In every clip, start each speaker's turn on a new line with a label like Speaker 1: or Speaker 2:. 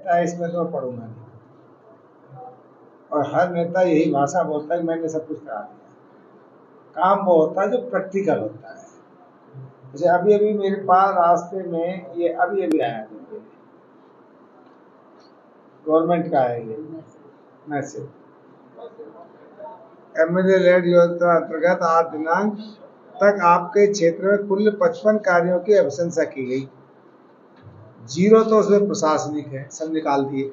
Speaker 1: नेता है इसमें तो मैं पढ़ूंगा नहीं। और हर नेता यही भाषा बोलता है कि मैंने सब कुछ करा दिया। काम वो होता है जो प्रैक्टिकल होता है। जैसे अभी अभी मेरे पास रास्ते में ये अभी अभी आया था, गवर्नमेंट का है ये मैसेज। एमएलए लेड योजना अंतर्गत 8 दिनांक तक आपके क्षेत्र में कुल 55 कार्यों की अनुशंसा की गई। 0 तो उसमें प्रशासनिक है, सब निकाल दिए।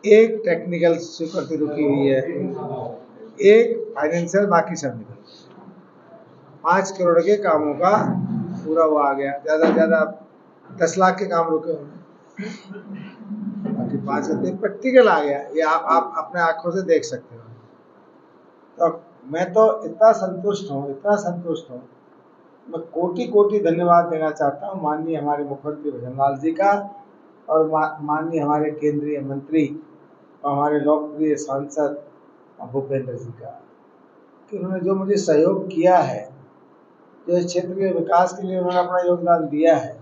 Speaker 1: 1 टेक्निकल स्वीकृति रुकी हुई है, 1 फाइनेंशियल, बाकी सब निकल गए। 5 करोड़ के कामों का पूरा हुआ आ गया। ज़्यादा से ज़्यादा 10 लाख के काम रुके हुए, बाकी 5 प्रैक्टिकल आ गया। ये आप अपने आंखों से देख सकते हो। तो मैं तो इतना संतुष्ट हूँ, मैं कोटि कोटि धन्यवाद देना चाहता हूँ माननीय हमारे मुख्यमंत्री भजनलाल जी का, और माननीय हमारे केंद्रीय मंत्री और हमारे लोकप्रिय सांसद भूपेंद्र जी का, कि उन्होंने जो मुझे सहयोग किया है, जो इस क्षेत्र के विकास के लिए उन्होंने अपना योगदान दिया है।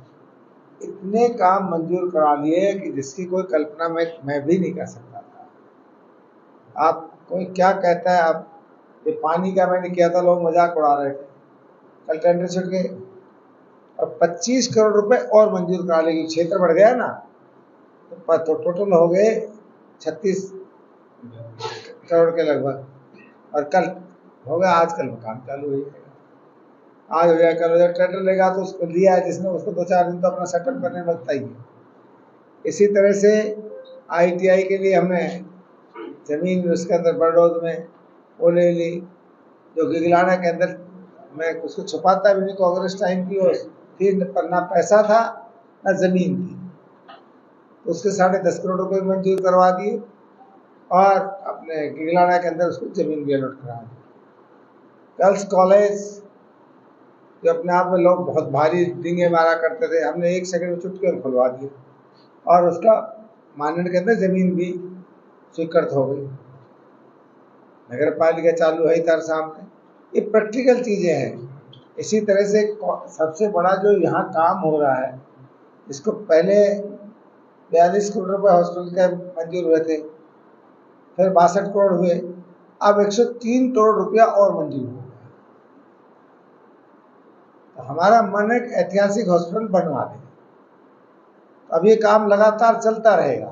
Speaker 1: इतने काम मंजूर करा लिए कि जिसकी कोई कल्पना मैं भी नहीं कर सकता था। आप कोई क्या कहता है, आप ये पानी का मैंने किया था, लोग मजाक उड़ा रहे थे। कल टेंडर छूट गए और 25 करोड़ रुपए और मंजूर करा लेगी। क्षेत्र बढ़ गया ना, तो टोटल हो गए 36 करोड़ के लगभग। और कल हो गया, आज कल में काम चालू हो जाएगा। आज हो जाएगा, कल हो जाएगा। टेंडर लेगा तो उसको लिया है जिसने, उसको 2-4 दिन तो अपना सेटअप करने में लगता ही है। इसी तरह से ITI के लिए हमने जमीन उसके अंदर बड़ौद में वो ले ली, जो गिगलाना के अंदर, मैं उसको छुपाता भी नहीं, कांग्रेस टाइम की, और फिर पर ना पैसा था ना जमीन थी, तो उसके 10.5 करोड़ रुपए मंजूर करवा दिए, और अपने गिगलाना के अंदर उसको जमीन भी अलॉट करा दी। गर्ल्स कॉलेज, जो अपने आप में लोग बहुत भारी डींगे मारा करते थे, हमने 1 सेकंड में चुटकी और खुलवा दिए, और उसका मानने के अंदर जमीन भी स्वीकृत हो गई। नगर पालिका चालू है इधर सामने। ये प्रैक्टिकल चीजें हैं। इसी तरह से सबसे बड़ा जो यहाँ काम हो रहा है, इसको पहले 42 करोड़ रुपए हॉस्पिटल के मंजूर हुए थे, फिर 62 करोड़ हुए, अब 103 करोड़ रुपया और मंजूर हो गया। तो हमारा मन है कि ऐतिहासिक हॉस्पिटल बनवा दें। अब ये काम लगातार चलता रहेगा,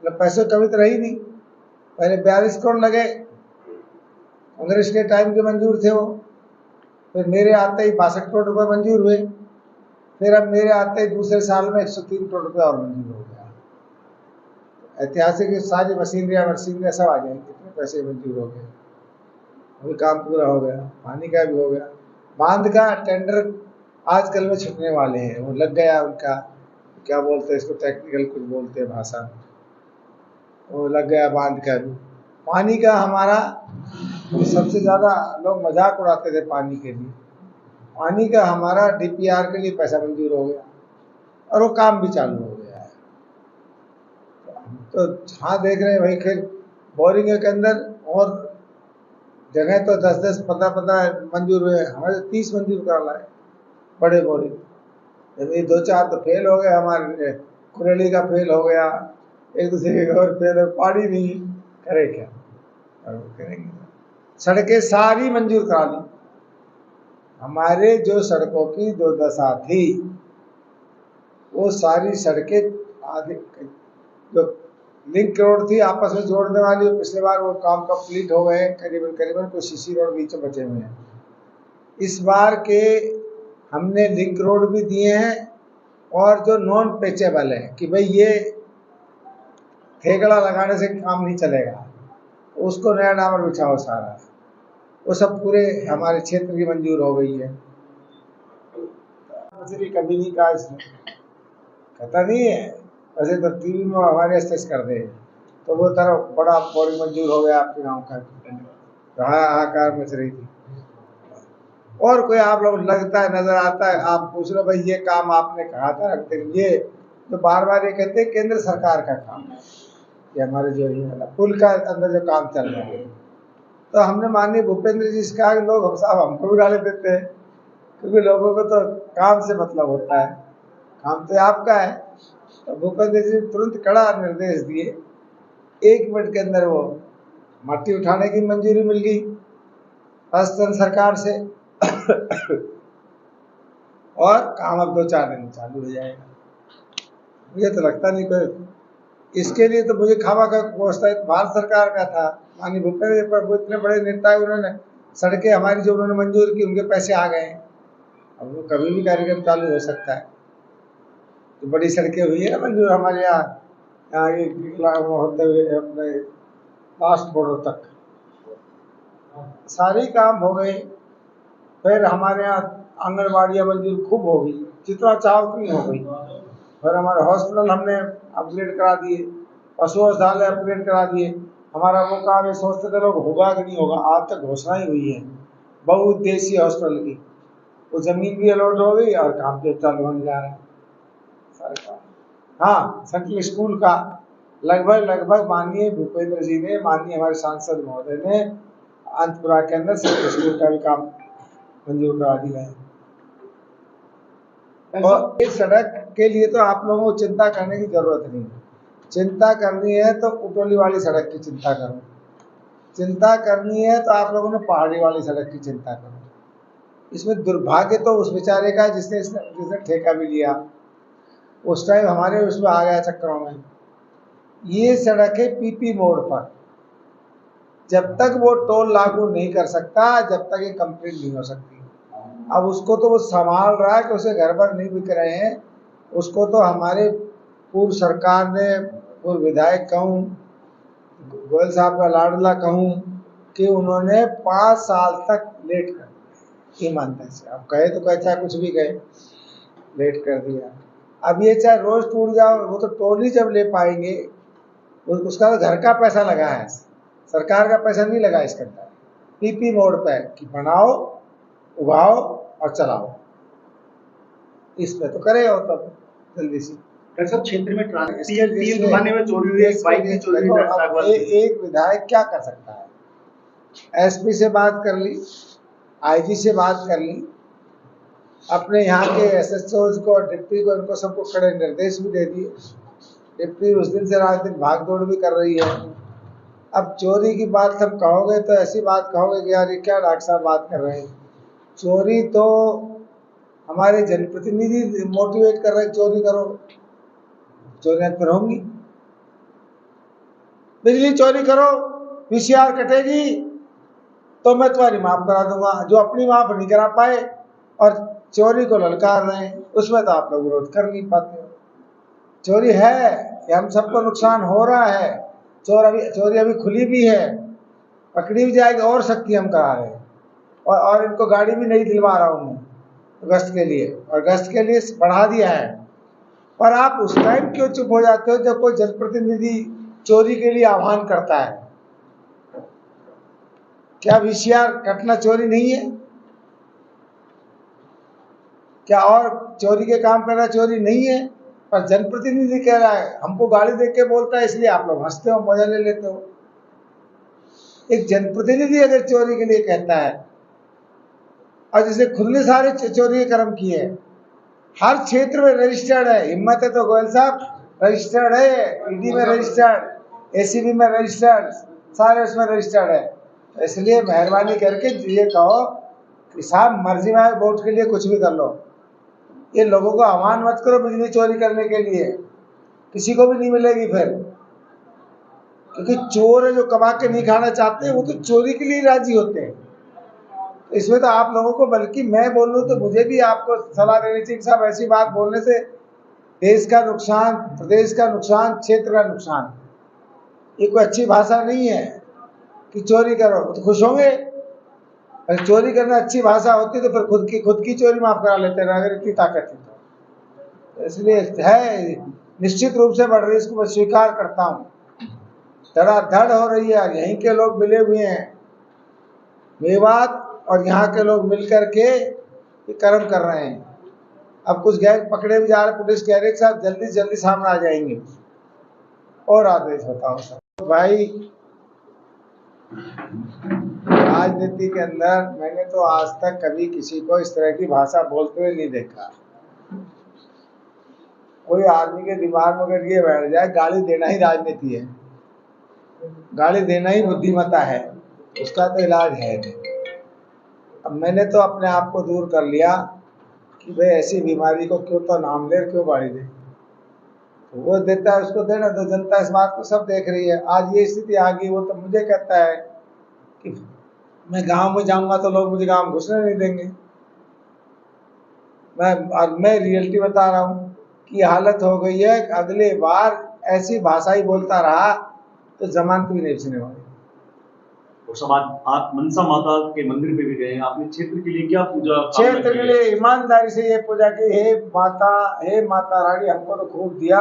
Speaker 1: मतलब पैसे कमी तो रही नहीं। पहले 42 करोड़ लगे, कांग्रेस के टाइम के मंजूर थे वो, फिर मेरे आते ही 62 करोड़ रुपए मंजूर हुए, फिर अब मेरे आते ही दूसरे साल में 103 करोड़ रुपया और मंजूर हो गया। ऐतिहासिक सारी मशीनरी सब आ जाएंगे, कितने पैसे मंजूर हो गए, अभी काम पूरा हो गया। पानी का भी हो गया, बांध का टेंडर आजकल में छुटने वाले हैं, वो लग गया उनका, क्या बोलते हैं इसको, टेक्निकल कुछ बोलते हैं भाषा, वो लग गया बांध का भी। पानी का हमारा सबसे ज़्यादा लोग मजाक उड़ाते थे पानी के लिए, पानी का हमारा DPR के लिए पैसा मंजूर हो गया और वो काम भी चालू हो गया है। तो जहाँ देख रहे हैं वही, फिर बोरिंग के अंदर और जगह तो 10-10, 15-15 मंजूर हुए, हमारे 30 मंजूर करा लाए बड़े बोरिंग। जब ये 2-4 तो फेल हो गए, हमारे कुरेली का फेल हो गया, एक दूसरे के और फेल हो, पानी नहीं, करे क्या, और करेंगे। सड़कें सारी मंजूर करा ली। हमारे जो सड़कों की जो दशा थी, वो सारी सड़कें आगे जो लिंक रोड थी आपस में जोड़ने वाली, पिछले बार वो काम कंप्लीट हो गए करीबन कुछ CC रोड बीच में बचे हुए हैं। इस बार के हमने लिंक रोड भी दिए हैं, और जो नॉन पेचेबल है कि भाई ये ठेकड़ा लगाने से काम नहीं चलेगा, उसको नया डामर बिछाओ सारा, वो सब पूरे हमारे क्षेत्र की मंजूर हो गई है। कभी नहीं कहा इसने, कहता नहीं है, वैसे तो TV में हमारे एसेस कर दे, तो वो तरफ बड़ा बोरिंग मंजूर हो गया आपके गांव का, हाहाकार मच रही थी। और कोई आप लोग लगता है, नजर आता है, आप पूछ रहे भाई ये काम आपने कहा था, ये तो बार बार ये कहते हैं केंद्र सरकार का काम है, ये हमारे जो पुल का अंदर जो काम चल रहा है। तो हमने माननीय भूपेंद्र जी से कहा कि लोग साहब हमको भी गाली देते हैं, क्योंकि लोगों को तो काम से मतलब होता है, काम तो आपका है, तो भूपेंद्र जी तुरंत कड़ा निर्देश दिए, 1 मिनट के अंदर वो मट्टी उठाने की मंजूरी मिल गई राजस्थान सरकार से और काम अब 2-4 दिन में चालू हो जाएगा। मुझे तो लगता नहीं कोई इसके लिए, तो मुझे खावा का व्यवस्था भारत सरकार का था, माननीय भूपेंद्र पर वो इतने बड़े नेता है, उन्होंने सड़कें हमारी जो उन्होंने मंजूर की उनके पैसे आ गए। अब वो कभी भी कार्यक्रम चालू हो सकता है। तो बड़ी सड़कें हुई है ना मंजूर हमारे यहाँ होते हुए अपने लास्ट बॉर्डर तक सारे काम हो गए। फिर हमारे यहाँ आंगनबाड़ियाँ मंजूर खूब हो गई, जितना चाहो उतनी हो गई। फिर हमारे हॉस्पिटल हमने अपग्रेड करा दिए, पशु औषधालय अपग्रेड करा दिए। हमारा वो काम ये सोचते थे लोग होगा कि नहीं होगा, आज तक घोषणा ही हुई है बहुउद्देशीय हॉस्पिटल की। वो जमीन भी अलॉट हो गई और काम भी चालू होने जा रहे हैं सारे काम। हाँ, सेंट्रल स्कूल का लगभग माननीय भूपेंद्र जी ने, माननीय हमारे सांसद महोदय ने अंतपुरा के अंदर सेंट्रल स्कूल का भी काम मंजूर करा दिया है। और इस सड़क के लिए तो आप लोगों को चिंता करने की जरूरत नहीं है। चिंता करनी है तो उटोली वाली सड़क की चिंता करो, चिंता करनी है तो आप लोगों ने पहाड़ी वाली सड़क की चिंता करो। इसमें दुर्भाग्य तो उस बेचारे का जिसने ठेका भी लिया, उस टाइम हमारे उसमें आ गया चक्करों में। ये सड़क है पीपी मोड़ पर, जब तक वो टोल लागू नहीं कर सकता, जब तक ये कंप्लीट नहीं हो सकती। अब उसको तो वो संभाल रहा है कि उसे घर पर नहीं बिक रहे हैं। उसको तो हमारे पूर्व सरकार ने, पूर्व विधायक कहूँ, गोयल साहब का लाडला कहूँ, कि उन्होंने 5 साल तक लेट कर दिया ईमानदारी से। अब कहे तो कहे, चाहे कुछ भी कहे, लेट कर दिया। अब ये चाहे रोज टूट जाओ, वो तो टोल ही जब ले पाएंगे। उसका तो घर का पैसा लगा है, सरकार का पैसा नहीं लगा इसके अंदर। पीपी मोड पे कि बनाओ, उगाओ और चलाओ, इस पे तो करे हो तब जल्दी से।
Speaker 2: सब क्षेत्र में तीन दुकानें में चोरी हुई है, एक बाइक भी चोरी हुई है।
Speaker 1: एक विधायक क्या कर सकता है? एसपी से बात कर ली, आईजी से बात कर ली, अपने यहाँ के एसएचओ को, डिप्टी को, इनको सबको कड़े निर्देश भी दे दिए। डिप्टी उस दिन से रात दिन भाग दौड़ भी कर रही है। अब चोरी की बात सब कहोगे तो ऐसी बात कहोगे कि यार ये क्या डॉक्टर साहब बात कर रहे हैं। चोरी तो हमारे जनप्रतिनिधि मोटिवेट कर रहे हैं, चोरी करो, चोरियां फिर होंगी। बिजली चोरी करो, पीसीआर कटेगी तो मैं तुम्हारी माफ करा दूंगा। जो अपनी माफ नहीं करा पाए और चोरी को ललकार रहे हैं, उसमें तो आप लोग विरोध कर नहीं पाते हो। चोरी है कि हम सबको नुकसान हो रहा है। चोरी अभी खुली भी है, पकड़ी भी जाएगी और सख्ती हम करा रहे हैं। और इनको गाड़ी भी नहीं दिलवा रहा हूँ मैं गश्त के लिए, और गश्त के लिए बढ़ा दिया है। पर आप उस टाइम क्यों चुप हो जाते हो जब कोई जनप्रतिनिधि चोरी के लिए आह्वान करता है? क्या वीसीआर कटना चोरी नहीं है? क्या और चोरी के काम करना चोरी नहीं है? पर जनप्रतिनिधि कह रहा है, हमको गाड़ी देख के बोलता है, इसलिए आप लोग हंसते हो, मजा ले लेते हो। एक जनप्रतिनिधि अगर चोरी के लिए कहता है, और जिसे खुद ने सारे चोरी के कर्म किए, हर क्षेत्र में रजिस्टर्ड है। हिम्मत है तो गोयल साहब रजिस्टर्ड है, ईडी में रजिस्टर्ड, एसीबी में रजिस्टर्ड, सारे उसमें रजिस्टर्ड है। इसलिए मेहरबानी करके ये कहो कि साहब मर्जी में वोट के लिए कुछ भी कर लो, ये लोगों को आह्वान मत करो बिजली चोरी करने के लिए, किसी को भी नहीं मिलेगी फिर। क्योंकि चोर है जो कमा के नहीं खाना चाहते, वो तो चोरी के लिए राजी होते हैं। इसमें तो आप लोगों को, बल्कि मैं बोल लूँ तो मुझे भी आपको सलाह देनी चाहिए साहब, ऐसी बात बोलने से देश का नुकसान, प्रदेश का नुकसान, क्षेत्र का नुकसान, ये कोई अच्छी भाषा नहीं है कि चोरी करो तो खुश होंगे। अगर चोरी करना अच्छी भाषा होती तो फिर खुद की चोरी माफ करा लेते हैं, अगर इतनी ताकत थी तो। इसलिए है, निश्चित रूप से बढ़ रही, इसको मैं स्वीकार करता हूँ। धड़ाधड़ हो रही है, यहीं के लोग मिले हुए हैं, मेवात और यहाँ के लोग मिलकर के ये कर्म कर रहे हैं। अब कुछ गैंग पकड़े भी जा रहे, पुलिस कह रही है साहब जल्दी जल्दी सामने आ जाएंगे। और आदेश बताओ सर। भाई राजनीति के अंदर मैंने तो आज तक कभी किसी को इस तरह की भाषा बोलते हुए नहीं देखा। कोई आदमी के दिमाग में अगर ये बैठ जाए गाली देना ही राजनीति है, गाली देना ही बुद्धिमत्ता है, उसका तो इलाज है नहीं। अब मैंने तो अपने आप को दूर कर लिया कि भाई ऐसी बीमारी को क्यों तो नाम ले, क्यों गाली दे। तो वो देता है उसको देना, तो जनता इस बात को सब देख रही है। आज ये स्थिति आ गई, वो तो मुझे कहता है कि मैं गांव में जाऊंगा तो लोग मुझे गांव में घुसने नहीं देंगे। मैं रियलिटी बता रहा हूँ कि हालत हो गई है। अगले बार ऐसी भाषा ही बोलता रहा तो जमानत भी नहीं सुने वाली।
Speaker 2: और समाज आप मनसा माता के मंदिर पे भी गए हैं, आपने क्षेत्र के लिए क्या पूजा?
Speaker 1: क्षेत्र के लिए ईमानदारी से ये पूजा की, हे माता रानी हमको तो खूब दिया,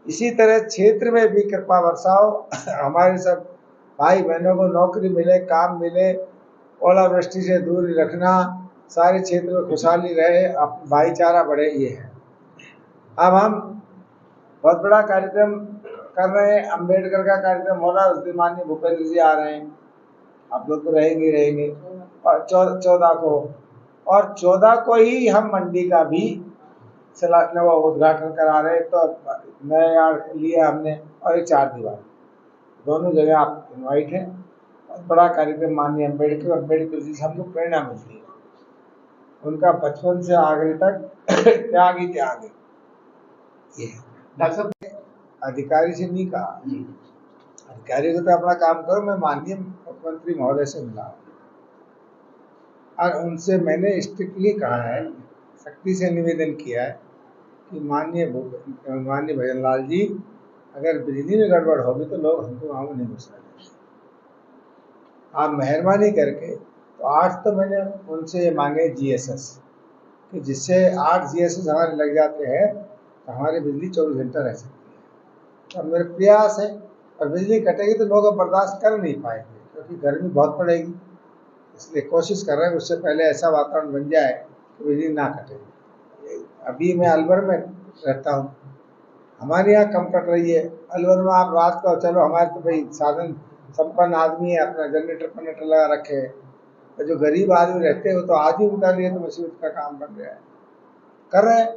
Speaker 1: इसी तरह क्षेत्र में भी कृपा बरसाओ। हमारे सब भाई बहनों को नौकरी मिले, काम मिले, ओलावृष्टि से दूर रखना, सारे क्षेत्र में खुशहाली रहे, भाईचारा बढ़े, ये है। अब हम बहुत बड़ा कार्यक्रम कर रहे हैं, अम्बेडकर का कार्यक्रम हो रहा है, उस दिन माननीय भूपेंद्र जी आ रहे हैं, आप लोग तो रहेंगे। और 14 को, और 14 को ही हम मंडी का भी वो उद्घाटन करा रहे हैं। तो नया यार्ड लिया हमने, और एक 4 दीवार, दोनों जगह आप इनवाइट हैं। और बड़ा कार्यक्रम माननीय अम्बेडकर जी से हमको प्रेरणा मिलती है, उनका बचपन से आखिरी तक त्याग ही त्याग है। ये
Speaker 2: डॉक्टर साहब
Speaker 1: अधिकारी से नहीं कहा, अधिकारी को तो अपना काम करो। मैं माननीय मुख्यमंत्री महोदय से मिला और उनसे मैंने स्ट्रिक्टली कहा है, सख्ती से निवेदन किया है कि माननीय भजनलाल जी, अगर बिजली में गड़बड़ होगी तो लोग हमको गाँव में नहीं घुसने देंगे। आप मेहरबानी करके, तो आज तो मैंने उनसे मांगे GSS, कि जिससे 8 GSS हमारे लग जाते हैं तो हमारी बिजली 24 घंटा रह सकती है। तो मेरा प्रयास है, और बिजली कटेगी तो लोग अब बर्दाश्त कर नहीं पाएंगे, क्योंकि गर्मी बहुत पड़ेगी। इसलिए कोशिश कर रहे हैं उससे पहले ऐसा वातावरण बन जाए कि बिजली ना कटे। अभी मैं अलवर में रहता हूँ, हमारे यहाँ कम कट रही है। अलवर में आप रात को चलो, हमारे तो भाई साधन संपन्न आदमी है, अपना जनरेटर लगा रखे है, और जो गरीब आदमी रहते हैं वो तो आज ही उनका लिए तो मुसीबत का काम बन गया है। कर रहे हैं,